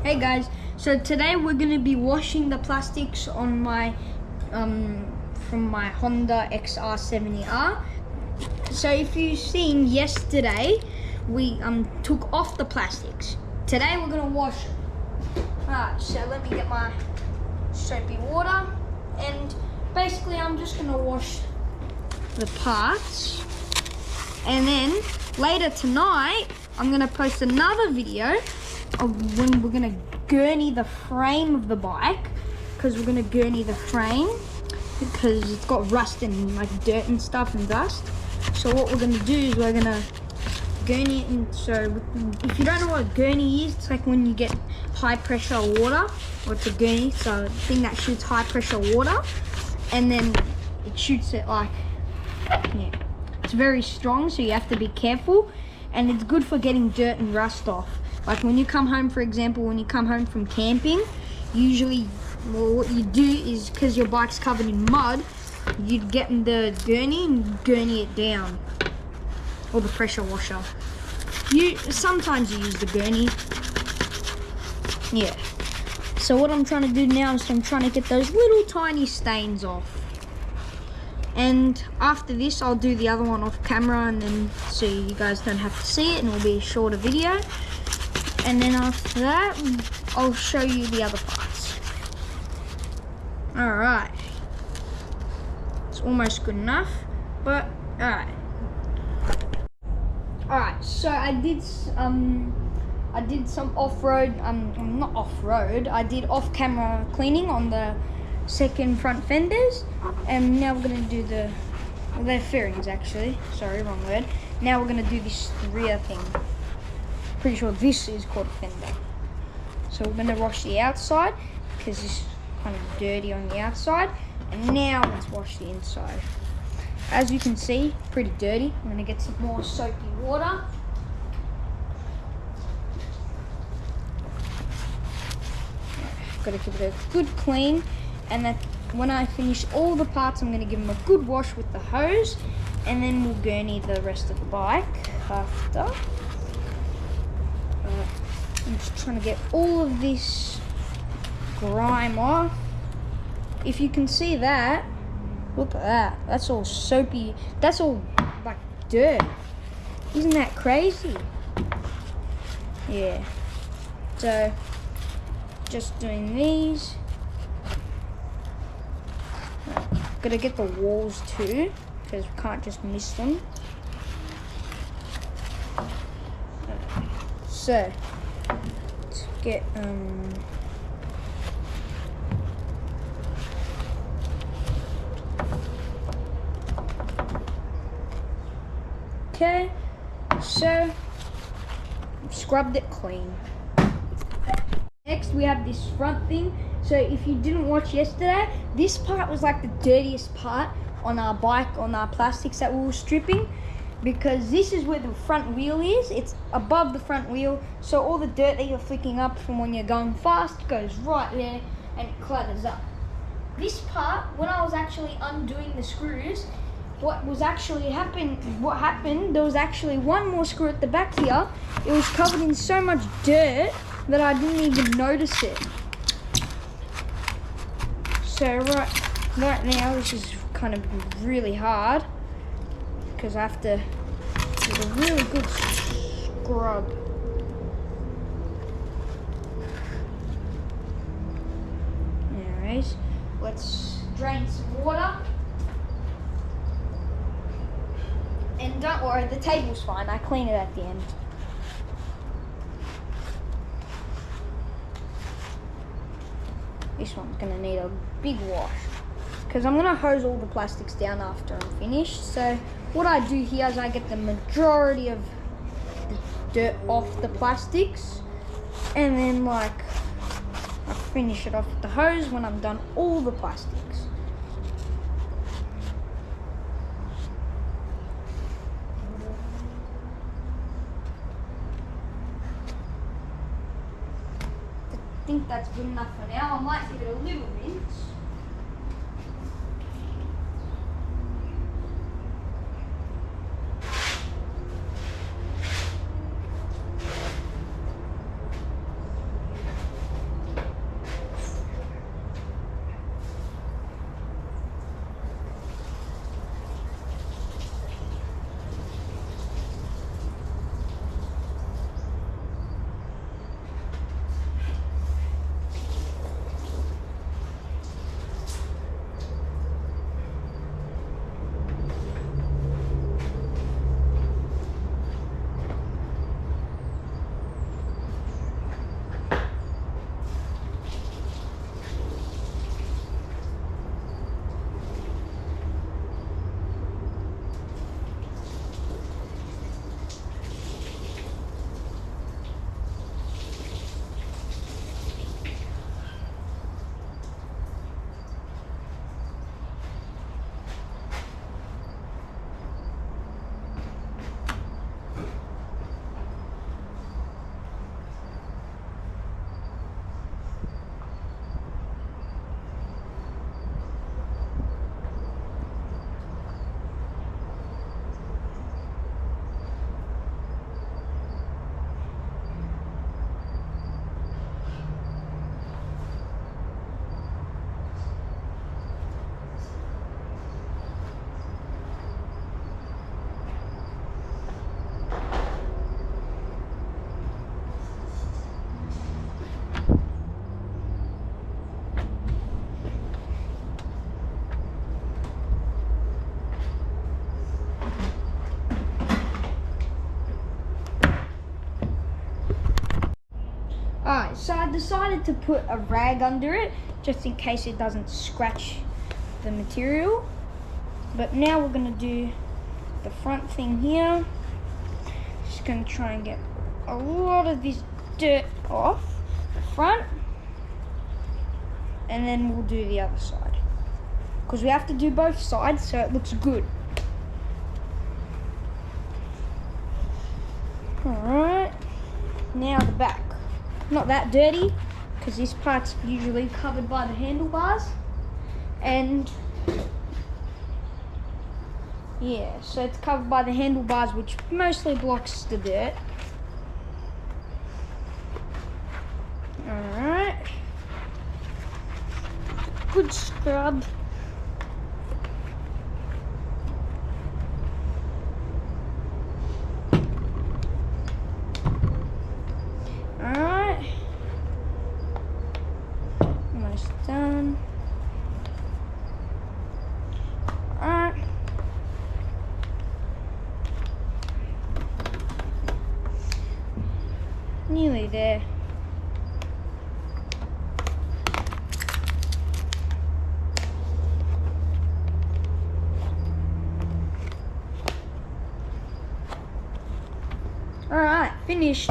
Hey guys, so today we're going to be washing the plastics on my from my Honda XR70R. So if you've seen yesterday, we took off the plastics. Today we're going to wash it. Alright, so let me get my soapy water, and basically I'm just going to wash the parts, and then later tonight I'm going to post another video of when we're gonna gurney the frame of the bike, because we're gonna gurney the frame because it's got rust and like dirt and stuff and dust. So what we're gonna do is we're gonna gurney it. And so if you don't know what a gurney is, it's like when you get high pressure water, or it's a gurney, so a thing that shoots high pressure water, and then it shoots it like, yeah, it's very strong, so you have to be careful, and it's good for getting dirt and rust off. Like when you come home, for example, when you come home from camping, usually, well, what you do is, because your bike's covered in mud, you'd get in the gurney and gurney it down, or the pressure washer. Sometimes you use the gurney. Yeah. So what I'm trying to do now is I'm trying to get those little tiny stains off. And after this, I'll do the other one off camera, and then so you guys don't have to see it, and it'll be a shorter video. And then after that, I'll show you the other parts. Alright. It's almost good enough, but alright. Alright, so I did some off-road, not off-road, I did off-camera cleaning on the second front fenders, and now we're gonna do they're fairings actually, sorry, wrong word. Now we're gonna do this rear thing. Pretty sure this is called a fender. So we're going to wash the outside because it's kind of dirty on the outside, and now let's wash the inside. As you can see, pretty dirty. I'm going to get some more soapy water. Got to give it a good clean, and then when I finish all the parts, I'm going to give them a good wash with the hose, and then we'll gurney the rest of the bike after. I'm just trying to get all of this grime off. If you can see that, look at that. That's all soapy. That's all like dirt. Isn't that crazy? Yeah. So, just doing these. Gotta get the walls too, because we can't just miss them. So, let's get, okay, so, I've scrubbed it clean. Next, we have this front thing. So, if you didn't watch yesterday, this part was like the dirtiest part on our bike, on our plastics that we were stripping, because this is where the front wheel is. It's above the front wheel, so all the dirt that you're flicking up from when you're going fast goes right there and it clatters up. This part, when I was actually undoing the screws, what happened, there was actually one more screw at the back here. It was covered in so much dirt that I didn't even notice it. So right now, this is kind of really hard, because I have to do a really good scrub. Anyways, let's drain some water. And don't worry, the table's fine. I clean it at the end. This one's gonna need a big wash, because I'm gonna hose all the plastics down after I'm finished. So what I do here is I get the majority of the dirt off the plastics, and then like I finish it off with the hose when I'm done all the plastics. I think that's good enough for now. I might give it a little rinse. Alright, so I decided to put a rag under it just in case it doesn't scratch the material. But now we're going to do the front thing here. Just going to try and get a lot of this dirt off the front. And then we'll do the other side. Because we have to do both sides so it looks good. Alright, now the back. Not that dirty, because this part's usually covered by the handlebars. And yeah, so it's covered by the handlebars, which mostly blocks the dirt. Alright. Good scrub. Alright. Almost done. Alright. Nearly there. Alright, finished.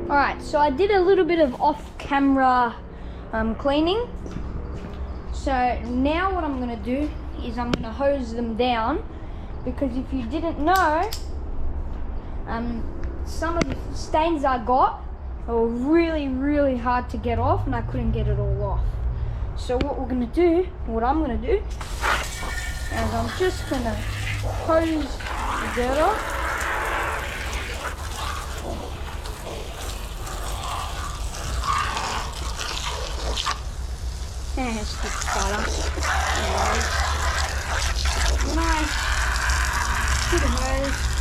Alright, so I did a little bit of off-camera cleaning. So now what I'm going to do is I'm going to hose them down, because if you didn't know, some of the stains I got were really hard to get off, and I couldn't get it all off. So what I'm going to do is I'm just going to hose the dirt off. And it's just butter. Nice. Good hose.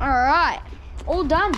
Alright, all done.